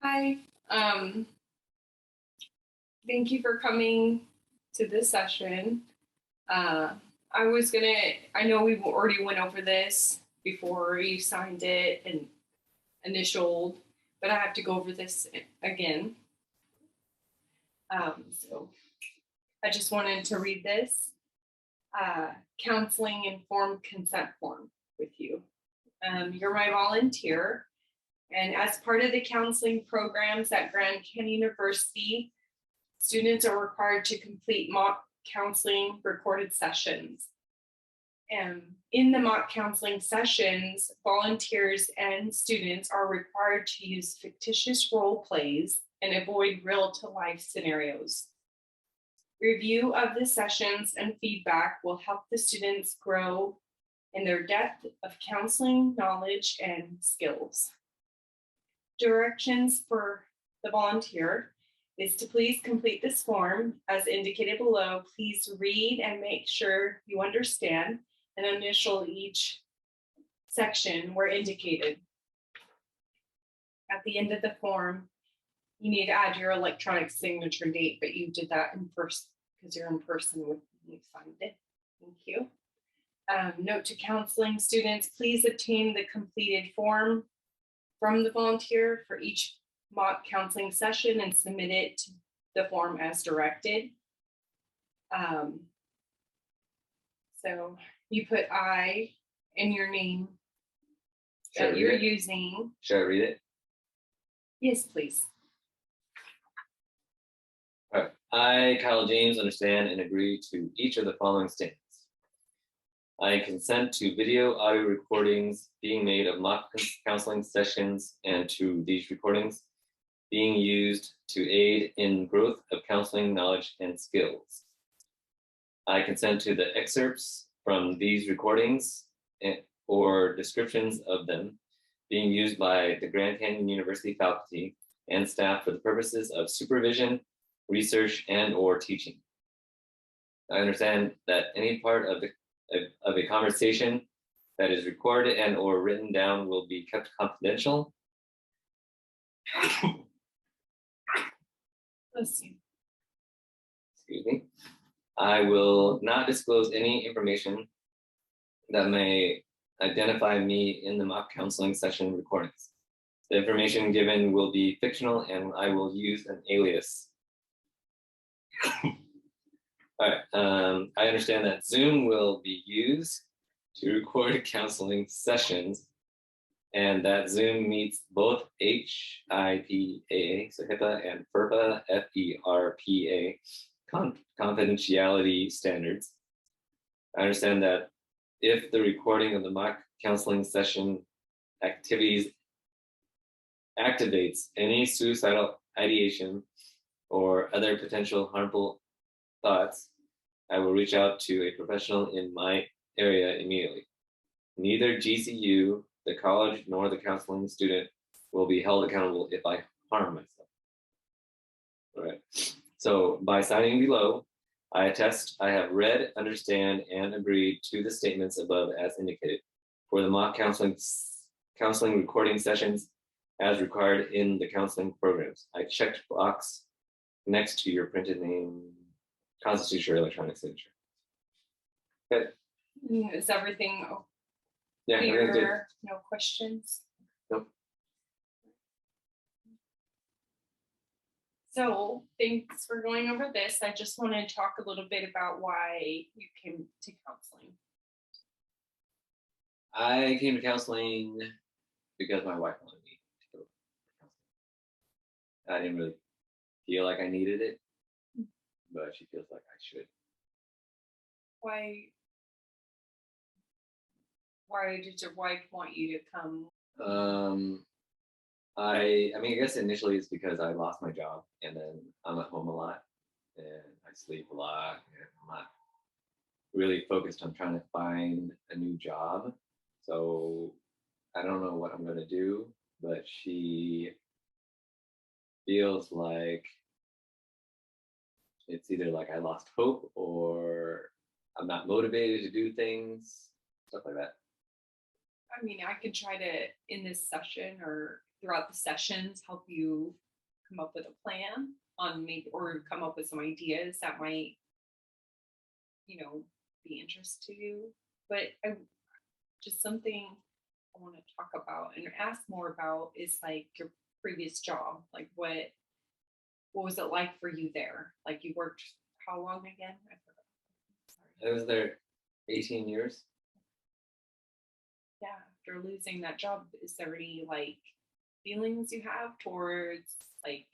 Hi. Thank you for coming to this session. I know we already went over this before you signed it and initialed, but I have to go over this again. So I just wanted to read this counseling informed consent form with you. You're my volunteer. And as part of the counseling programs at Grand Canyon University, students are required to complete mock counseling recorded sessions. And in the mock counseling sessions, volunteers and students are required to use fictitious role plays and avoid real to life scenarios. Review of the sessions and feedback will help the students grow in their depth of counseling knowledge and skills. Directions for the volunteer is to please complete this form as indicated below. Please read and make sure you understand and initial each section where indicated. At the end of the form, you need to add your electronic signature date, but you did that in person because you're in person with me. You signed it. Thank you. Note to counseling students, please obtain the completed form from the volunteer for each mock counseling session and submit it to the form as directed. So you put I in your name that you're using. Should I read it? Yes, please. All right. I, Kyle James, understand and agree to each of the following statements. I consent to video audio recordings being made of mock counseling sessions and to these recordings being used to aid in growth of counseling knowledge and skills. I consent to the excerpts from these recordings or descriptions of them being used by the Grand Canyon University faculty and staff for the purposes of supervision, research, and or teaching. I understand that any part of a conversation that is recorded and or written down will be kept confidential. Excuse me. I will not disclose any information that may identify me in the mock counseling session recordings. The information given will be fictional and I will use an alias. All right, I understand that Zoom will be used to record counseling sessions and that Zoom meets both HIPAA, so HIPAA, and FERPA, FERPA, confidentiality standards. I understand that if the recording of the mock counseling session activities activates any suicidal ideation or other potential harmful thoughts, I will reach out to a professional in my area immediately. Neither GCU, the college, nor the counseling student will be held accountable if I harm myself. All right. So by signing below, I attest I have read, understand, and agreed to the statements above as indicated for the mock counseling recording sessions as required in the counseling programs. I checked box next to your printed name, constitutes your electronic signature. Okay. Is everything yeah, clear? No questions? Nope. So thanks for going over this. I just want to talk a little bit about why you came to counseling. I came to counseling because my wife wanted me to go to counseling. I didn't really feel like I needed it, but she feels like I should. Why did your wife want you to come? I mean, I guess initially it's because I lost my job and then I'm at home a lot and I sleep a lot and I'm not really focused on trying to find a new job. So I don't know what I'm going to do, but she feels like it's either like I lost hope or I'm not motivated to do things, stuff like that. I mean, I could try to, in this session or throughout the sessions help you come up with a plan on maybe, or come up with some ideas that might, be interest to you. But just something I want to talk about and ask more about is like your previous job. Like what was it like for you there? Like you worked how long again? I forgot. I was there 18 years. Yeah, after losing that job, is there any like feelings you have towards like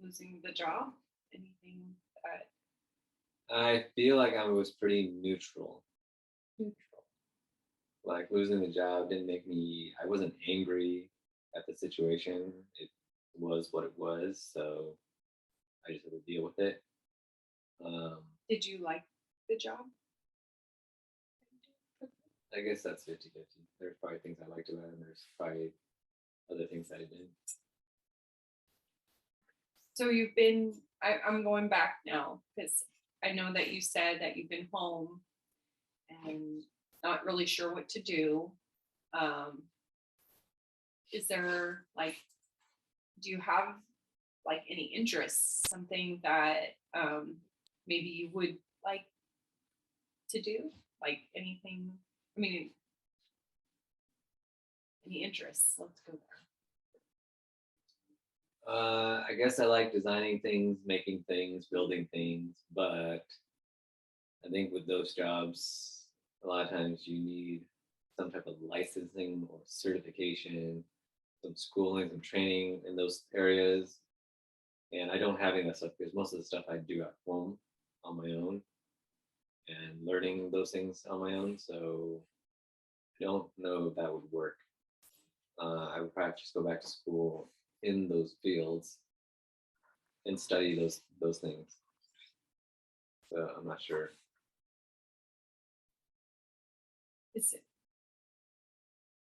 losing the job? Anything that I feel like I was pretty neutral. neutral? Like losing the job didn't make me, I wasn't angry at the situation. It was what it was. So I just had to deal with it. Did you like the job? I guess that's 50-50. There's probably things I liked about it, and there's probably other things that I didn't. So I'm going back now because I know that you said that you've been home and not really sure what to do. Is there like, do you have like any interests, something that maybe you would like to do? Like anything, I mean, any interests? Let's go there. I guess I like designing things, making things, building things, but I think with those jobs, a lot of times you need some type of licensing or certification, some schooling, some training in those areas. And I don't have any of that stuff because most of the stuff I do at home on my own and learning those things on my own. So I don't know if that would work. I would probably just go back to school in those fields and study those things. So I'm not sure. Is it,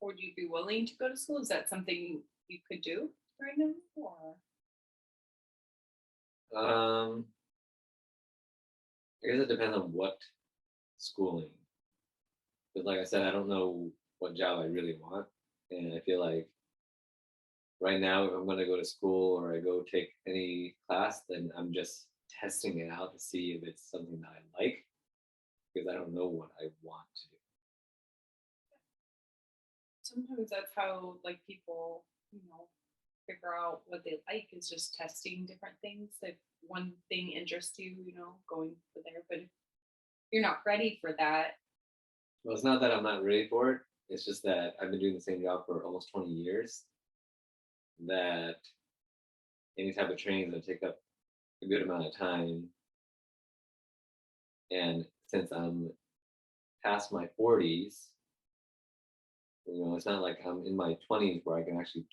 would you be willing to go to school? Is that something you could do right now? Or I guess it depends on what schooling. Because like I said, I don't know what job I really want. And I feel like right now, if I'm going to go to school or I go take any class, then I'm just testing it out to see if it's something that I like, because I don't know what I want to do. sometimes that's how like people, figure out what they like is just testing different things. If one thing interests you, going for there. But if you're not ready for that, Well, it's not that I'm not ready for it. It's just that I've been doing the same job for almost 20 years. That any type of training is going to take up a good amount of time. And since I'm past my 40s, it's not like I'm in my 20s where I can actually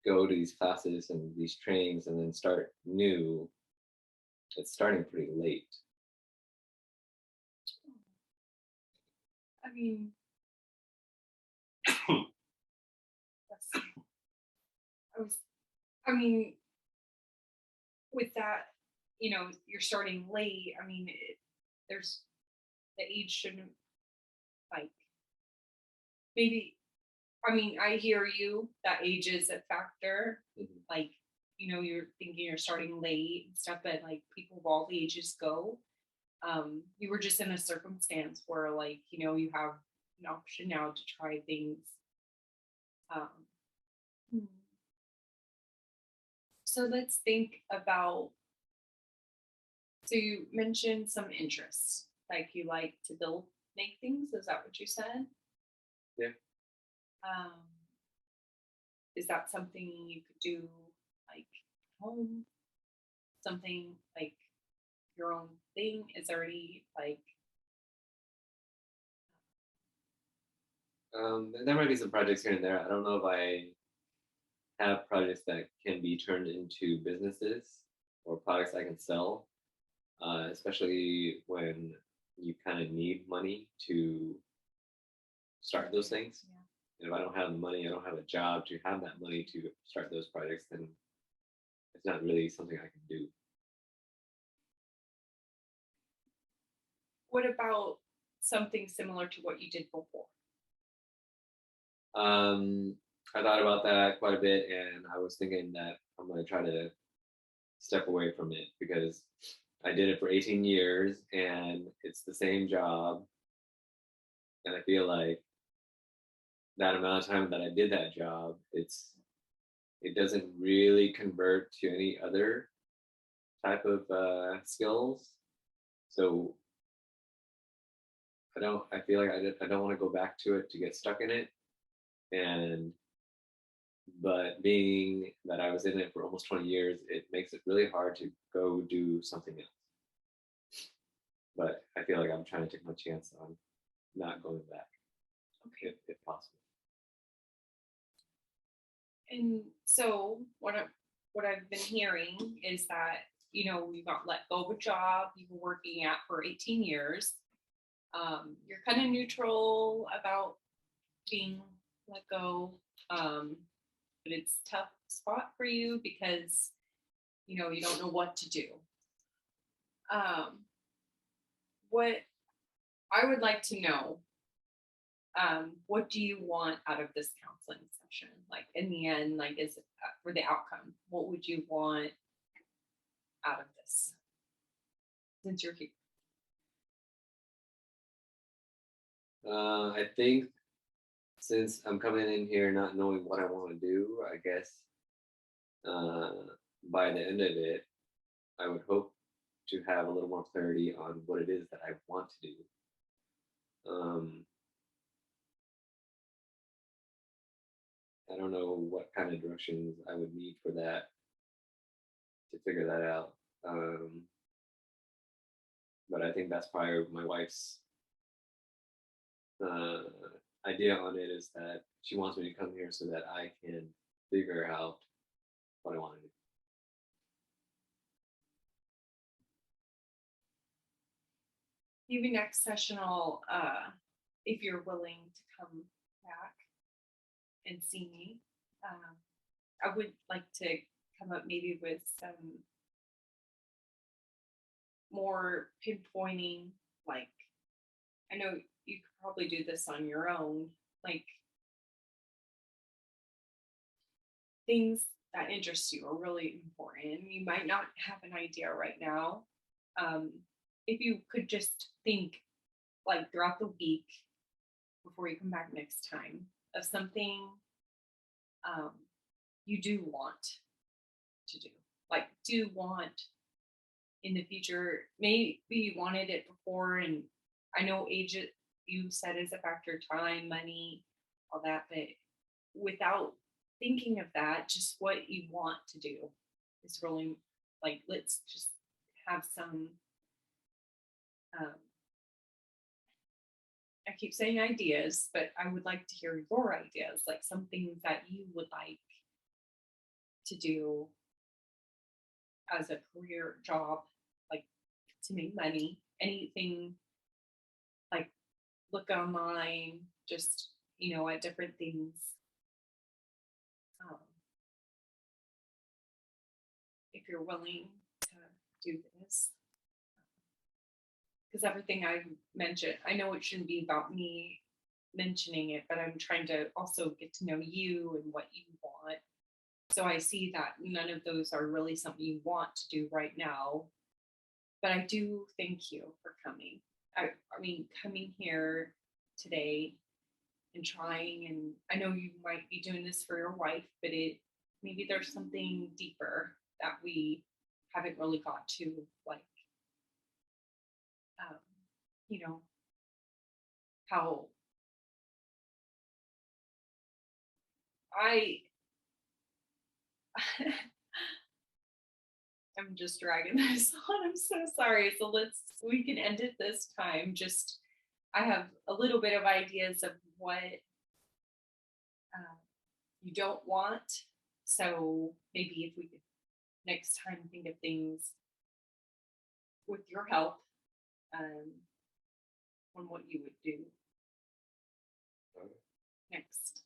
go to these classes and these trainings and then start new. It's starting pretty late. I mean, I mean, with that, you're starting late. I mean, there's the age shouldn't like maybe. I mean, I hear you. That age is a factor. Mhm. Like, you're thinking you're starting late and stuff, but like people of all ages go. You were just in a circumstance where like, you have an option now to try things. Um, so let's think about, so you mentioned some interests, like you like to make things. Is that what you said? Yeah. Is that something you could do like at home? Something like your own thing? Is there any like There might be some projects here and there. I don't know if I have projects that can be turned into businesses or products I can sell, especially when you kind of need money to start those things. yeah. And if I don't have the money, I don't have a job to have that money to start those projects, then it's not really something I can do. What about something similar to what you did before? I thought about that quite a bit, and I was thinking that I'm going to try to step away from it because I did it for 18 years and it's the same job. And I feel like that amount of time that I did that job, it doesn't really convert to any other type of skills. So I feel like I don't want to go back to it to get stuck in it. And but being that I was in it for almost 20 years, it makes it really hard to go do something else. But I feel like I'm trying to take my chance on not going back, if possible. And so what I've been hearing is that, you know, you got let go of a job you were working at for 18 years. You're kind of neutral about being let go. But it's a tough spot for you because, you know, you don't know what to do. What I would like to know, what do you want out of this counseling session? Like in the end, like is for the outcome, what would you want out of this since you're here? I think since I'm coming in here not knowing what I want to do, I guess by the end of it, I would hope to have a little more clarity on what it is that I want to do. I don't know what kind of directions I would need for that to figure that out. But I think that's probably my wife's idea on it is that she wants me to come here so that I can figure out what I want to do. Maybe next session I'll, if you're willing to come back and see me, I would like to come up maybe with some more pinpointing, like, I know you could probably do this on your own, like things that interest you are really important. You might not have an idea right now. If you could just think like throughout the week before you come back next time of something you do want to do, like do want in the future. Maybe you wanted it before, and I know age you said is a factor, time, money, all that, but without thinking of that, just what you want to do is really like, let's just have some I keep saying ideas, but I would like to hear your ideas, like some things that you would like to do as a career job, like to make money, anything, like look online, just, you know, at different things. Um, if you're willing to do this, because everything I mentioned, I know it shouldn't be about me mentioning it, but I'm trying to also get to know you and what you want. So I see that none of those are really something you want to do right now. But I do thank you for coming. I mean, coming here today and trying, and I know you might be doing this for your wife, but maybe there's something deeper that we haven't really got to, like, um, you know, how I I'm just dragging this on. I'm so sorry. So we can end it this time. Just I have a little bit of ideas of what you don't want. So maybe if we could next time think of things with your help on what you would do next.